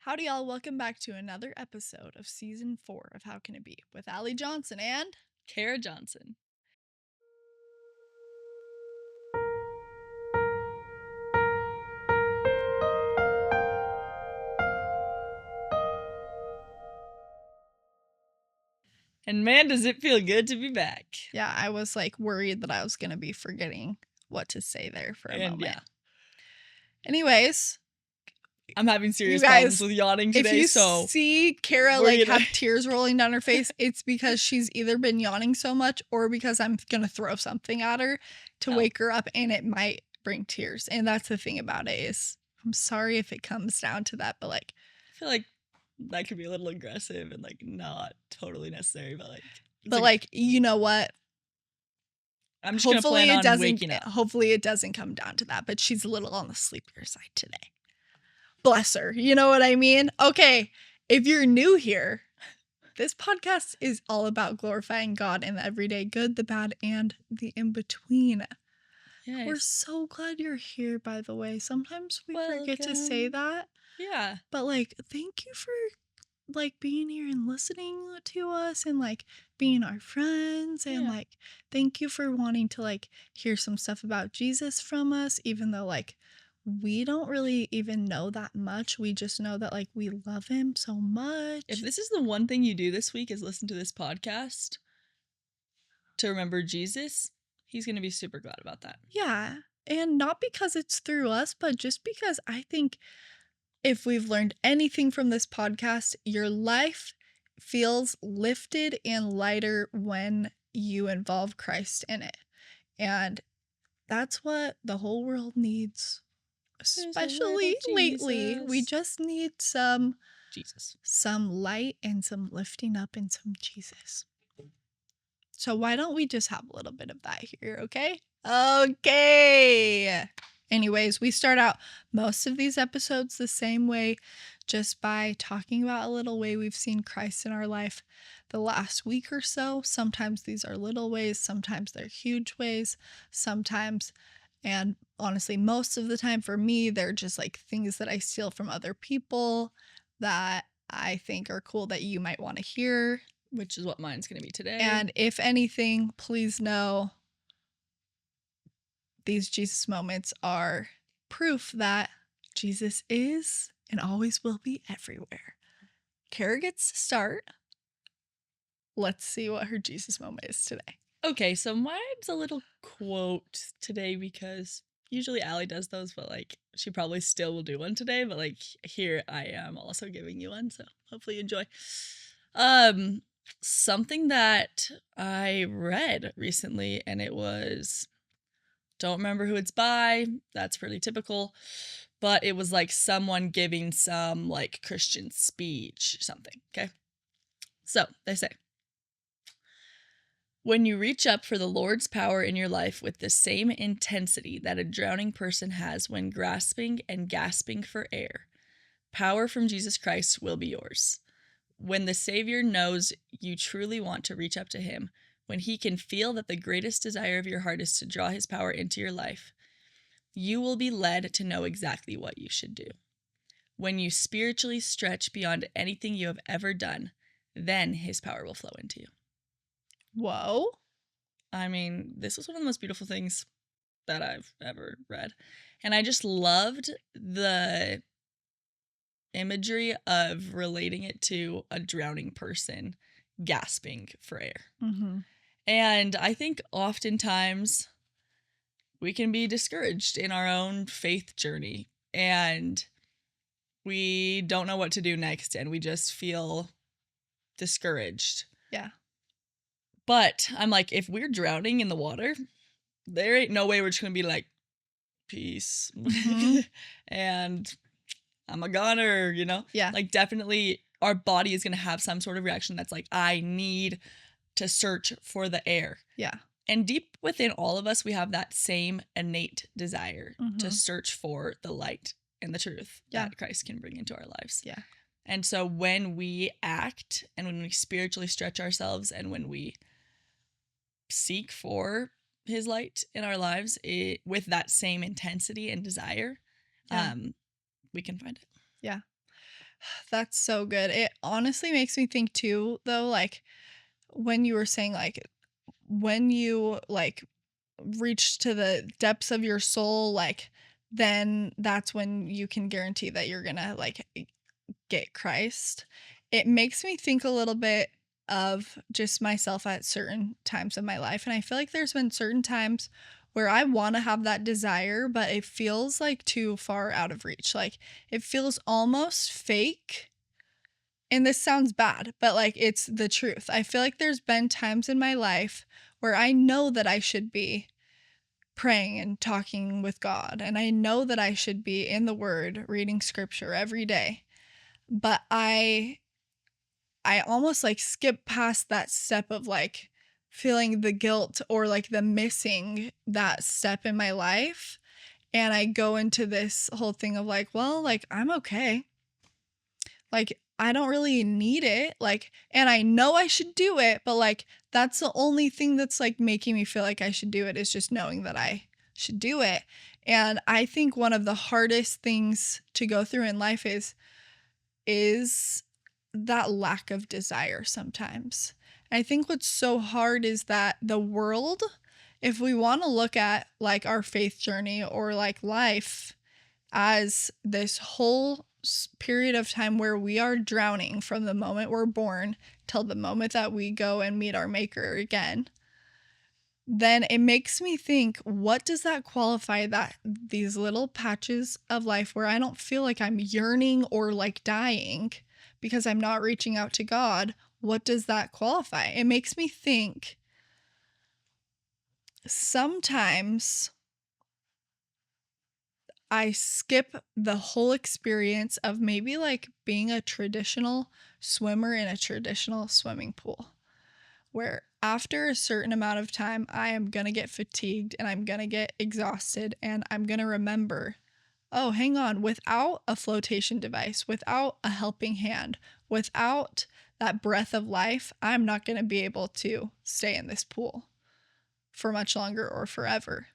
Howdy, y'all. Welcome back to another episode of Season 4 of How Can It Be with Allie Johnson and Kara Johnson. And man, does it feel good to be back. Yeah, I was worried that I was going to be forgetting what to say there for a moment. Yeah. Anyways, I'm having serious problems with yawning today. If you see Kara have tears rolling down her face, it's because she's either been yawning so much or because I'm going to throw something at her to wake her up, and it might bring tears. And that's the thing about it is I'm sorry if it comes down to that, but I feel like that could be a little aggressive and not totally necessary, but you know what? I'm just gonna plan on waking up. Hopefully it doesn't come down to that, but she's a little on the sleepier side today. Bless her. You know what I mean? Okay, if you're new here, this podcast is all about glorifying God in the everyday good, the bad, and the in-between. Yes. We're so glad you're here, by the way. Sometimes we forget to say that. Yeah. But thank you for being here and listening to us and being our friends and thank you for wanting to hear some stuff about Jesus from us, even though we don't really even know that much. We just know that we love him so much. If this is the one thing you do this week is listen to this podcast to remember Jesus, he's going to be super glad about that. Yeah. And not because it's through us, but just because I think if we've learned anything from this podcast, your life feels lifted and lighter when you involve Christ in it. And that's what the whole world needs, especially lately. We just need some Jesus, some light and some lifting up and some Jesus. So why don't we just have a little bit of that here, okay? Okay. Anyways, we start out most of these episodes the same way, just by talking about a little way we've seen Christ in our life the last week or so. Sometimes these are little ways, sometimes they're huge ways, sometimes, and honestly, most of the time for me, they're just things that I steal from other people that I think are cool that you might want to hear. Which is what mine's going to be today. And if anything, please know these Jesus moments are proof that Jesus is and always will be everywhere. Kara gets to start. Let's see what her Jesus moment is today. Okay, so mine's a little quote today because usually Allie does those, but she probably still will do one today, but here I am also giving you one, so hopefully you enjoy. Something that I read recently, and it was, don't remember who it's by, that's pretty typical, but it was someone giving some Christian speech or something, okay? So they say, when you reach up for the Lord's power in your life with the same intensity that a drowning person has when grasping and gasping for air, power from Jesus Christ will be yours. When the Savior knows you truly want to reach up to him, when he can feel that the greatest desire of your heart is to draw his power into your life, you will be led to know exactly what you should do. When you spiritually stretch beyond anything you have ever done, then his power will flow into you. Whoa. I mean, this was one of the most beautiful things that I've ever read. And I just loved the imagery of relating it to a drowning person gasping for air. Mm-hmm. And I think oftentimes we can be discouraged in our own faith journey and we don't know what to do next and we just feel discouraged. Yeah. But I'm if we're drowning in the water, there ain't no way we're just gonna be peace. Mm-hmm. And I'm a goner, Yeah. Definitely our body is gonna have some sort of reaction that's I need to search for the air. Yeah. And deep within all of us, we have that same innate desire to search for the light and the truth that Christ can bring into our lives. Yeah. And so when we act and when we spiritually stretch ourselves and when we seek for his light in our lives with that same intensity and desire, we can find it. Yeah. That's so good. It honestly makes me think too, though, like when you were saying, like, when you like reach to the depths of your soul, like, then that's when you can guarantee that you're gonna like get Christ. It makes me think a little bit of just myself at certain times of my life. And I feel like there's been certain times where I want to have that desire, but it feels like too far out of reach. Like it feels almost fake. And this sounds bad, but like it's the truth. I feel like there's been times in my life where I know that I should be praying and talking with God, and I know that I should be in the Word, reading scripture every day. But I almost like skip past that step of like feeling the guilt or like the missing that step in my life. And I go into this whole thing of like, well, like I'm okay. Like I don't really need it. Like, and I know I should do it, but like that's the only thing that's like making me feel like I should do it is just knowing that I should do it. And I think one of the hardest things to go through in life is that lack of desire sometimes. I think what's so hard is that the world, if we want to look at like our faith journey or like life as this whole period of time where we are drowning from the moment we're born till the moment that we go and meet our maker again, then it makes me think, what does that qualify, that these little patches of life where I don't feel like I'm yearning or like dying because I'm not reaching out to God, what does that qualify? It makes me think sometimes I skip the whole experience of maybe like being a traditional swimmer in a traditional swimming pool, where after a certain amount of time, I am going to get fatigued and I'm going to get exhausted and I'm going to remember, oh, hang on, without a flotation device, without a helping hand, without that breath of life, I'm not going to be able to stay in this pool for much longer or forever.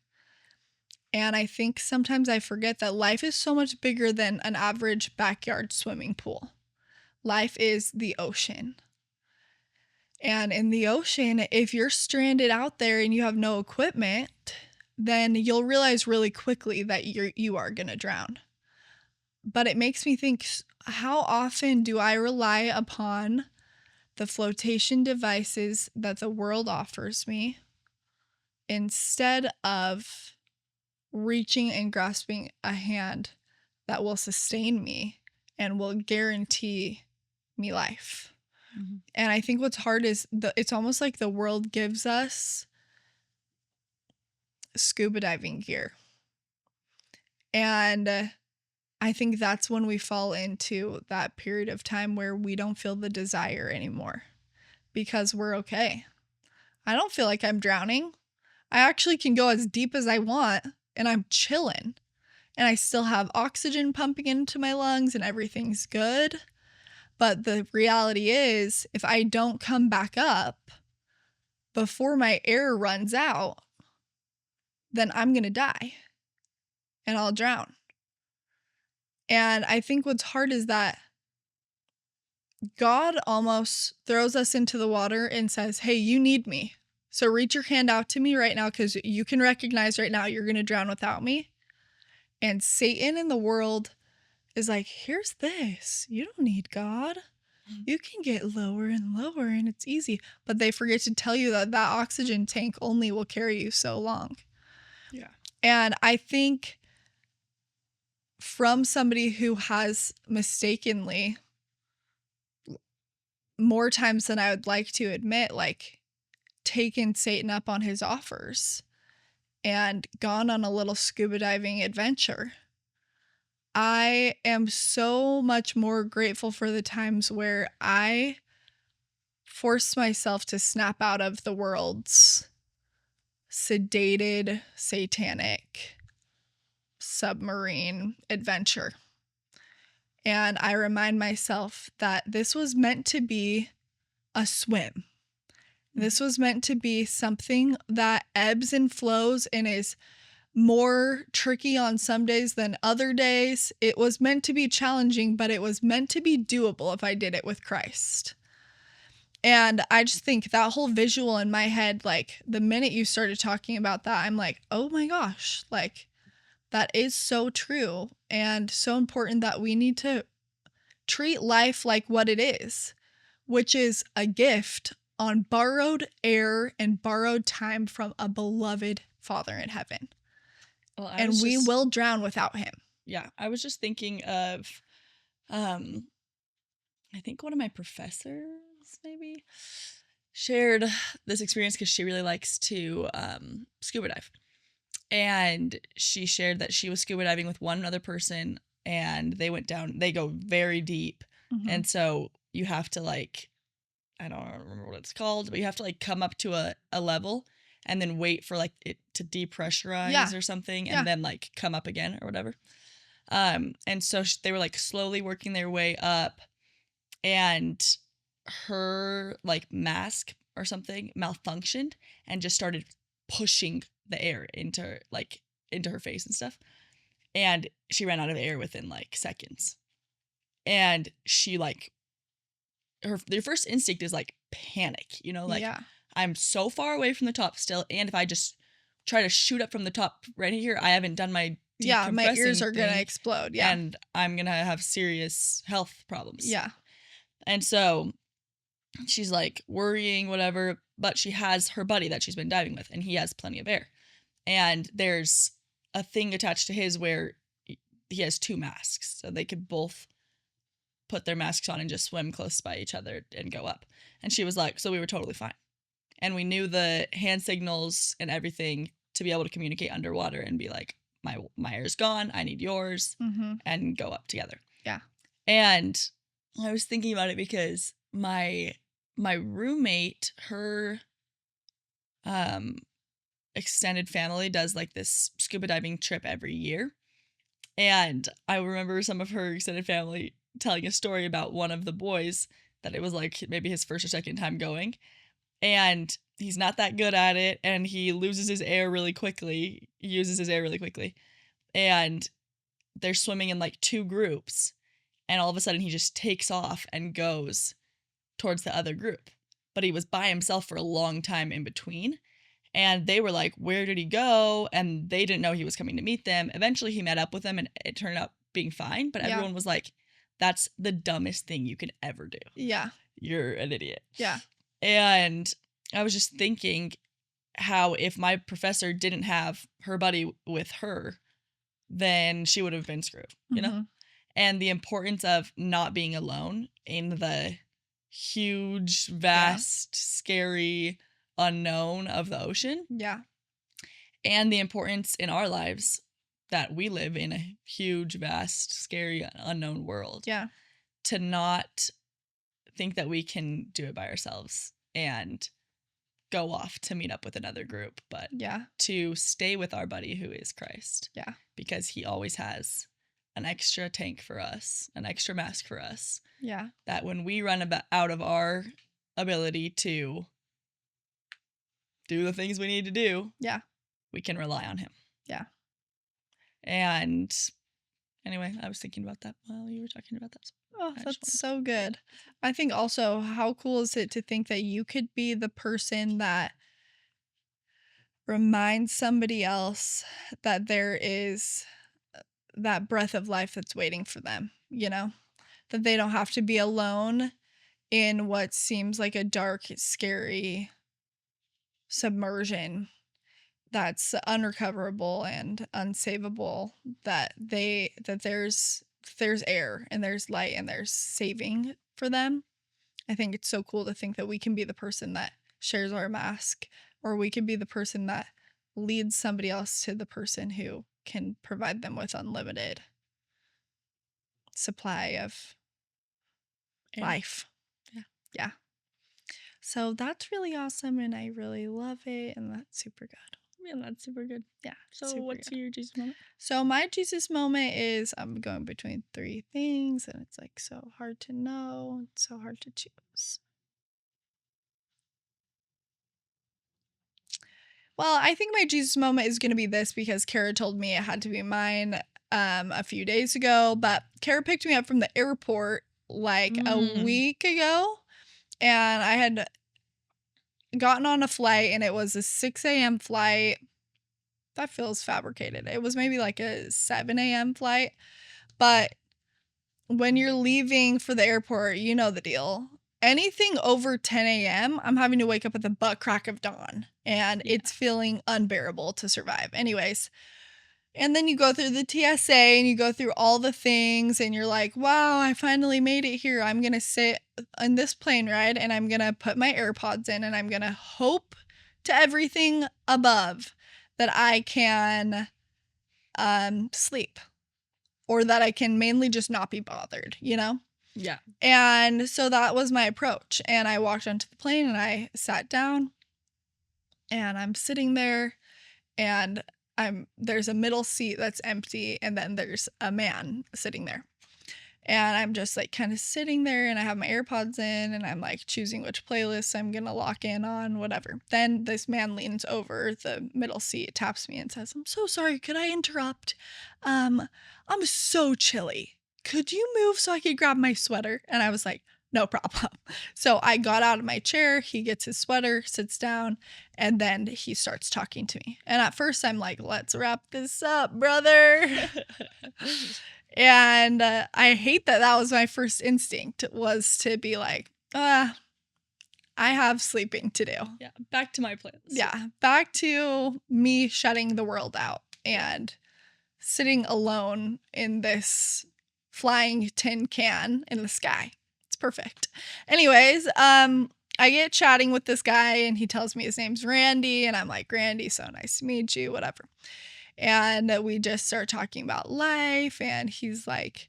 And I think sometimes I forget that life is so much bigger than an average backyard swimming pool. Life is the ocean. And in the ocean, if you're stranded out there and you have no equipment, then you'll realize really quickly that you are going to drown. But it makes me think, how often do I rely upon the flotation devices that the world offers me instead of reaching and grasping a hand that will sustain me and will guarantee me life? Mm-hmm. And I think what's hard is it's almost like the world gives us scuba diving gear. And I think that's when we fall into that period of time where we don't feel the desire anymore because we're okay. I don't feel like I'm drowning. I actually can go as deep as I want and I'm chilling. And I still have oxygen pumping into my lungs and everything's good. But the reality is, if I don't come back up before my air runs out, then I'm going to die and I'll drown. And I think what's hard is that God almost throws us into the water and says, hey, you need me. So reach your hand out to me right now because you can recognize right now you're going to drown without me. And Satan in the world is like, here's this. You don't need God. You can get lower and lower and it's easy. But they forget to tell you that that oxygen tank only will carry you so long. Yeah. And I think from somebody who has mistakenly, more times than I would like to admit, like taken Satan up on his offers and gone on a little scuba diving adventure, I am so much more grateful for the times where I forced myself to snap out of the world's sedated, satanic, submarine adventure. And I remind myself that this was meant to be a swim. This was meant to be something that ebbs and flows and is more tricky on some days than other days. It was meant to be challenging, but it was meant to be doable if I did it with Christ. And I just think that whole visual in my head, like the minute you started talking about that, I'm like, oh my gosh, like that is so true and so important that we need to treat life like what it is, which is a gift on borrowed air and borrowed time from a beloved Father in heaven. Well, and we will drown without him. Yeah, I was just thinking of, I think one of my professors maybe shared this experience because she really likes to scuba dive. And she shared that she was scuba diving with one other person and they went down, they go very deep. Mhm. And so you have to like, I don't remember what it's called, but you have to like come up to a level and then wait for like it to depressurize or something and then like come up again or whatever. And so they were like slowly working their way up and her like mask or something malfunctioned and just started pushing the air into her face and stuff. And she ran out of air within like seconds. And she like their first instinct is like panic, you know, like I'm so far away from the top still, and if I just try to shoot up from the top right here, I haven't done my decompressing my ears are gonna explode, and I'm gonna have serious health problems. And so she's like worrying, whatever, but she has her buddy that she's been diving with, and he has plenty of air. And there's a thing attached to his where he has two masks, so they could both put their masks on and just swim close by each other and go up. And she was like, so we were totally fine. And we knew the hand signals and everything to be able to communicate underwater and be like, my air's gone, I need yours, and go up together. And I was thinking about it because my roommate, her extended family does like this scuba diving trip every year. And I remember some of her extended family telling a story about one of the boys that it was like maybe his first or second time going. And he's not that good at it. And he loses his air really quickly. He uses his air really quickly. And they're swimming in like two groups. And all of a sudden he just takes off and goes towards the other group. But he was by himself for a long time in between. And they were like, where did he go? And they didn't know he was coming to meet them. Eventually he met up with them and it turned out being fine. But everyone was like, that's the dumbest thing you can ever do. You're an idiot. And I was just thinking how if my professor didn't have her buddy with her, then she would have been screwed, you know? And the importance of not being alone in the huge, vast, scary unknown of the ocean. And the importance in our lives that we live in a huge, vast, scary, unknown world. To not think that we can do it by ourselves and go off to meet up with another group, but to stay with our buddy who is Christ. Because he always has an extra tank for us, an extra mask for us. That when we run out of our ability to do the things we need to do, we can rely on him. And anyway, I was thinking about that while you were talking about that. Oh, that's so good. I think also, how cool is it to think that you could be the person that reminds somebody else that there is that breath of life that's waiting for them, you know? That they don't have to be alone in what seems like a dark, scary submersion that's unrecoverable and unsavable, that there's air and there's light and there's saving for them. I think it's so cool to think that we can be the person that shares our mask, or we can be the person that leads somebody else to the person who can provide them with unlimited supply of life. So that's really awesome, and I really love it, and that's super good. That's super good. So what's your Jesus moment? So my Jesus moment is, I'm going between three things, and it's like so hard to know. It's so hard to choose. Well, I think my Jesus moment is going to be this because Kara told me it had to be mine a few days ago. But Kara picked me up from the airport like a week ago. And I had gotten on a flight and it was a 6 a.m. flight. That feels fabricated. It was maybe like a 7 a.m. flight. But when you're leaving for the airport, you know the deal. Anything over 10 a.m., I'm having to wake up at the butt crack of dawn. And it's feeling unbearable to survive. Anyways. And then you go through the TSA and you go through all the things and you're like, wow, I finally made it here. I'm going to sit on this plane ride and I'm going to put my AirPods in and I'm going to hope to everything above that I can sleep or that I can mainly just not be bothered, you know? Yeah. And so that was my approach. And I walked onto the plane and I sat down and I'm sitting there and there's a middle seat that's empty and then there's a man sitting there. And I'm just like kind of sitting there and I have my AirPods in and I'm like choosing which playlist I'm going to lock in on, whatever. Then this man leans over the middle seat, taps me and says, I'm so sorry. Could I interrupt? I'm so chilly. Could you move so I could grab my sweater? And I was like, no problem. So I got out of my chair. He gets his sweater, sits down, and then he starts talking to me. And at first I'm like, let's wrap this up, brother. And I hate that was my first instinct was to be like, I have sleeping to do. Yeah, back to my plans. Yeah, back to me shutting the world out and sitting alone in this flying tin can in the sky. It's perfect. Anyways, I get chatting with this guy and he tells me his name's Randy and I'm like, Randy, so nice to meet you, whatever. And we just start talking about life and he's like,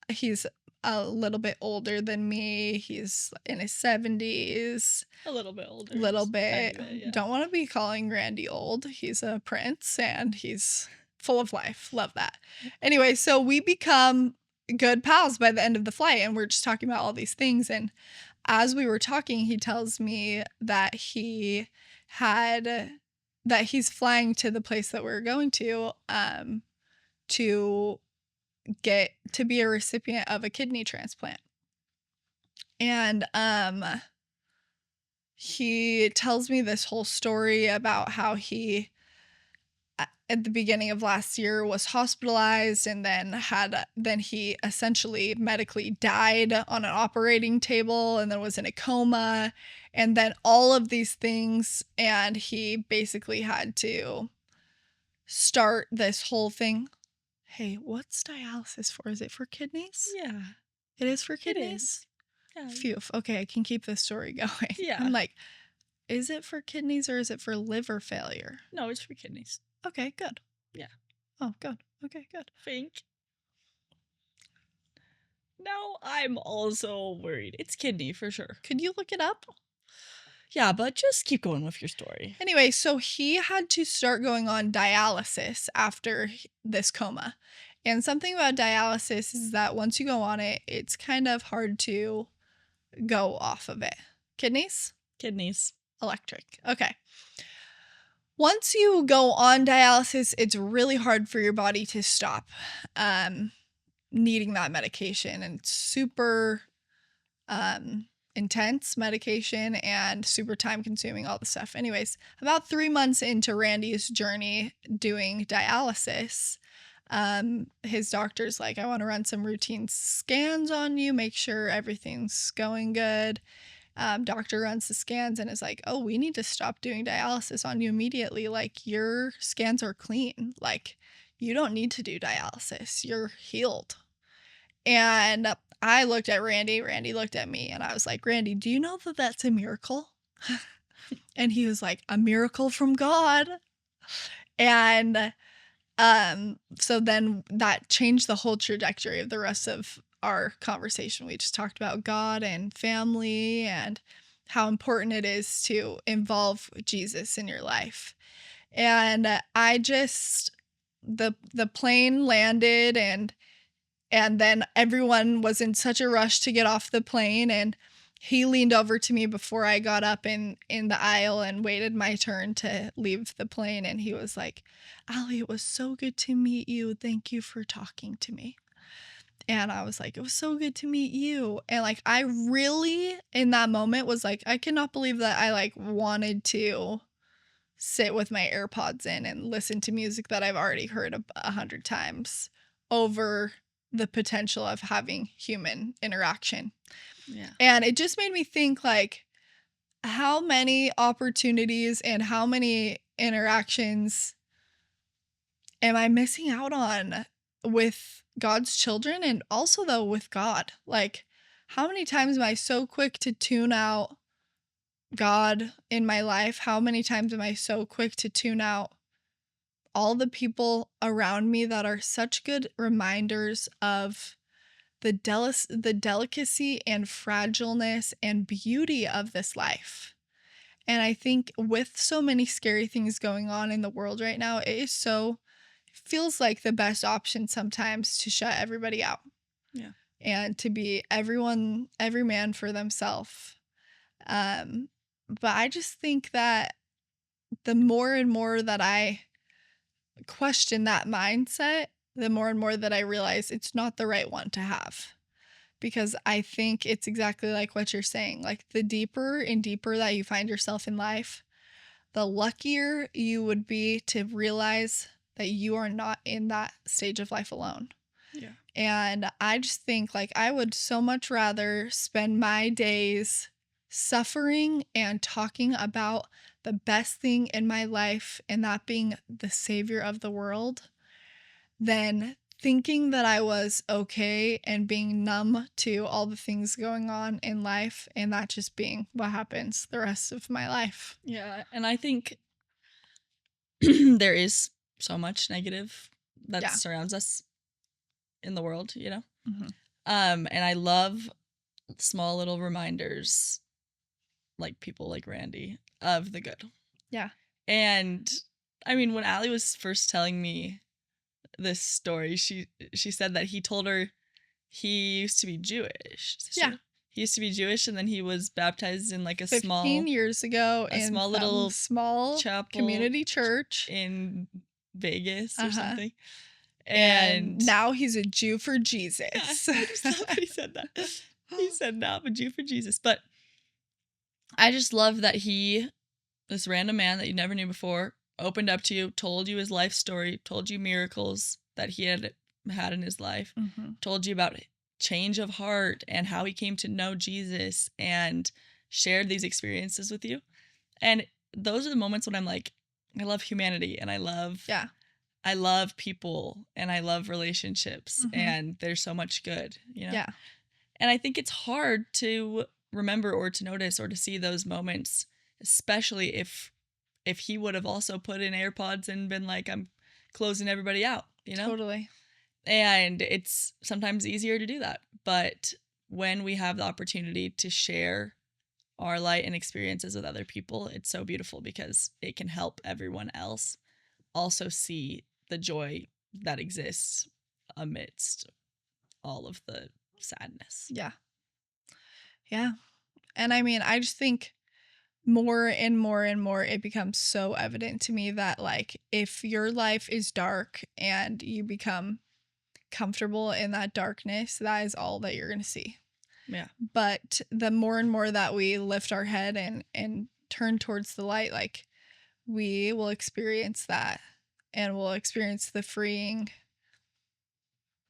he's a little bit older than me. He's in his 70s. A little bit older. Little bit. Yeah. Don't want to be calling Randy old. He's a prince and he's full of life. Love that. Anyway, so we become good pals by the end of the flight and we're just talking about all these things. And as we were talking, he tells me that he's flying to the place that we're going to get to be a recipient of a kidney transplant. And he tells me this whole story about how he at the beginning of last year was hospitalized and then he essentially medically died on an operating table and then was in a coma and then all of these things and he basically had to start this whole thing. Hey, what's dialysis for? Is it for kidneys? Yeah. It is for kidneys? Yeah. Phew. Okay, I can keep this story going. Yeah. I'm like, is it for kidneys or is it for liver failure? No, it's for kidneys. Okay, good. Yeah. Oh, good. Okay, good. Think. Now I'm also worried. It's kidney for sure. Could you look it up? Yeah, but just keep going with your story. Anyway, so he had to start going on dialysis after this coma. And something about dialysis is that once you go on it, it's kind of hard to go off of it. Kidneys? Kidneys. Electric. Okay. Once you go on dialysis, it's really hard for your body to stop needing that medication. And it's super intense medication and super time consuming, all the stuff. Anyways, about 3 months into Randy's journey doing dialysis, his doctor's like, I want to run some routine scans on you, make sure everything's going good. Doctor runs the scans and is like, oh, we need to stop doing dialysis on you immediately. Like, your scans are clean. Like, you don't need to do dialysis. You're healed. And I looked at Randy. Randy looked at me and I was like, Randy, do you know that that's a miracle? And he was like, a miracle from God. And so then that changed the whole trajectory of the rest of our conversation. We just talked about God and family and how important it is to involve Jesus in your life. And I just, the plane landed and then everyone was in such a rush to get off the plane and he leaned over to me before I got up in the aisle and waited my turn to leave the plane. And he was like, Allie, it was so good to meet you. Thank you for talking to me. And I was like, it was so good to meet you. And like, I really, in that moment, was like, I cannot believe that I like wanted to sit with my AirPods in and listen to music that I've already heard 100 times over the potential of having human interaction. Yeah. And it just made me think like, how many opportunities and how many interactions am I missing out on with God's children, and also though with God? Like, how many times am I so quick to tune out God in my life? How many times am I so quick to tune out all the people around me that are such good reminders of the delicacy and fragileness and beauty of this life? And I think with so many scary things going on in the world right now, it feels like the best option sometimes to shut everybody out. Yeah. And to be every man for themselves. But I just think that the more and more that I question that mindset, the more and more that I realize it's not the right one to have. Because I think it's exactly like what you're saying. Like, the deeper and deeper that you find yourself in life, the luckier you would be to realize that you are not in that stage of life alone. Yeah. And I just think like I would so much rather spend my days suffering and talking about the best thing in my life, and that being the Savior of the world, than thinking that I was okay and being numb to all the things going on in life, and that just being what happens the rest of my life. Yeah. And I think there is so much negative that surrounds us in the world, you know? Mm-hmm. And I love small little reminders, like people like Randy, of the good. Yeah. And I mean, when Allie was first telling me this story, she said that he told her he used to be Jewish. Yeah. He used to be Jewish, and then he was baptized in like a 15 years ago in small little small chapel community church in Vegas or something. And now he's a Jew for Jesus. I just love that he said that. He said, now I'm a Jew for Jesus. But I just love that this random man that you never knew before, opened up to you, told you his life story, told you miracles that he had in his life, told you about change of heart and how he came to know Jesus, and shared these experiences with you. And those are the moments when I'm like, I love humanity, and I love people, and I love relationships, and there's so much good, you know? Yeah. And I think it's hard to remember or to notice or to see those moments, especially if he would have also put in AirPods and been like, I'm closing everybody out, you know? Totally. And it's sometimes easier to do that. But when we have the opportunity to share our light and experiences with other people, it's so beautiful because it can help everyone else also see the joy that exists amidst all of the sadness. Yeah. Yeah. And I mean, I just think more and more and more it becomes so evident to me that like if your life is dark and you become comfortable in that darkness, that is all that you're going to see. Yeah. But the more and more that we lift our head and turn towards the light, like we will experience that, and we'll experience the freeing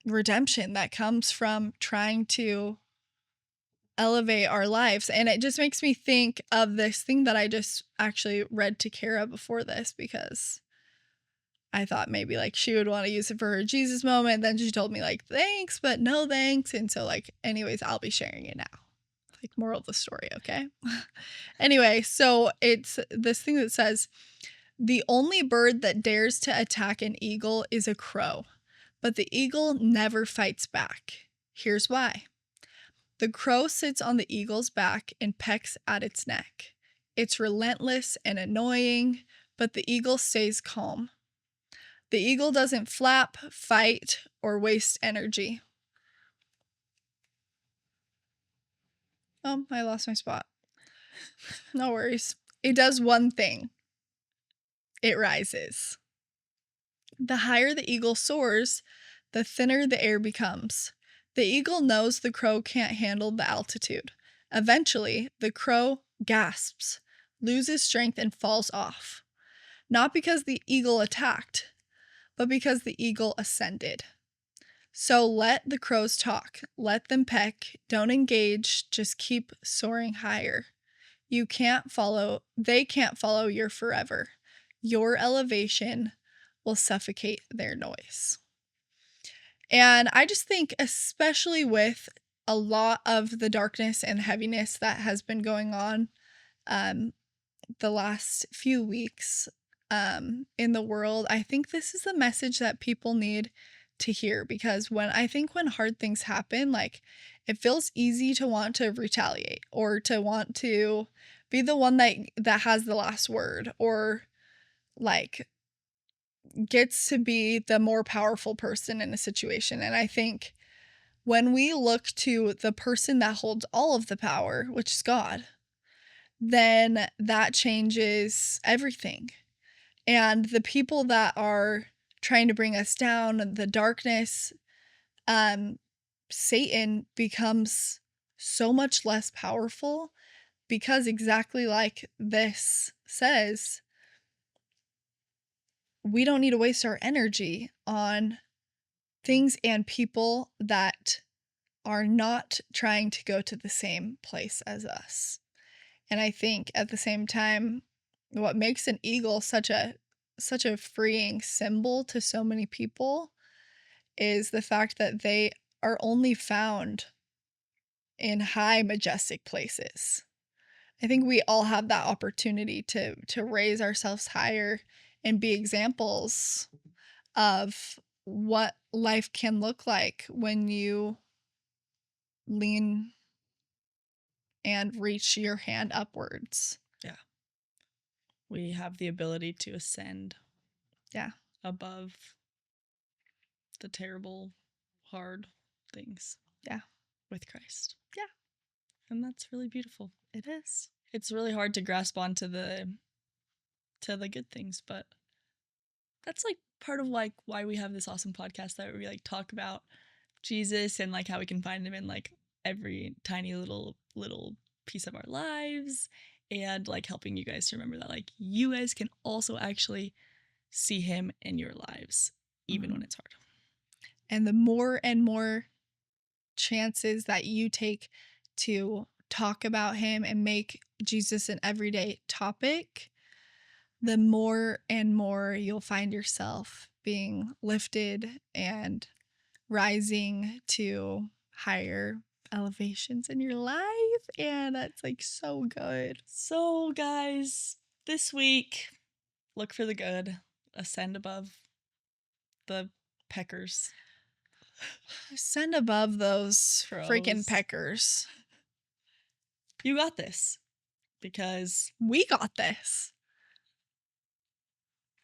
redemption that comes from trying to elevate our lives. And it just makes me think of this thing that I just actually read to Kara before this, because I thought maybe like she would want to use it for her Jesus moment. Then she told me like, thanks, but no thanks. And so like, anyways, I'll be sharing it now. Like, moral of the story, okay? Anyway, so it's this thing that says, the only bird that dares to attack an eagle is a crow, but the eagle never fights back. Here's why. The crow sits on the eagle's back and pecks at its neck. It's relentless and annoying, but the eagle stays calm. The eagle doesn't flap, fight, or waste energy. Oh, I lost my spot. No worries. It does one thing. It rises. The higher the eagle soars, the thinner the air becomes. The eagle knows the crow can't handle the altitude. Eventually, the crow gasps, loses strength, and falls off. Not because the eagle attacked, but because the eagle ascended. So let the crows talk. Let them peck. Don't engage. Just keep soaring higher. They can't follow your forever. Your elevation will suffocate their noise. And I just think, especially with a lot of the darkness and heaviness that has been going on the last few weeks in the world, I think this is the message that people need to hear, because when hard things happen, like, it feels easy to want to retaliate or to want to be the one that has the last word, or like gets to be the more powerful person in a situation. And I think when we look to the person that holds all of the power, which is God, then that changes everything. And the people that are trying to bring us down, the darkness, Satan becomes so much less powerful, because exactly like this says, we don't need to waste our energy on things and people that are not trying to go to the same place as us. And I think at the same time, what makes an eagle such a freeing symbol to so many people is the fact that they are only found in high, majestic places. I think we all have that opportunity to raise ourselves higher and be examples of what life can look like when you lean and reach your hand upwards. Yeah. We have the ability to ascend. Yeah. Above the terrible, hard things. Yeah. With Christ. Yeah. And that's really beautiful. It is. It's really hard to grasp onto the good things, but that's like part of like why we have this awesome podcast that we like talk about Jesus and like how we can find him in like every tiny little piece of our lives, and like helping you guys to remember that like you guys can also actually see him in your lives even when it's hard. And the more and more chances that you take to talk about him and make Jesus an everyday topic, the more and more you'll find yourself being lifted and rising to higher elevations in your life. And that's like so good. So guys, this week, look for the good. Ascend above the peckers. Ascend above those freaking peckers. You got this. Because we got this.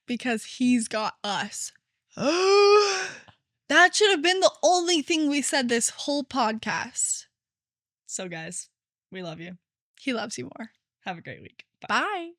Because he's got us. That should have been the only thing we said this whole podcast. So guys, we love you. He loves you more. Have a great week. Bye.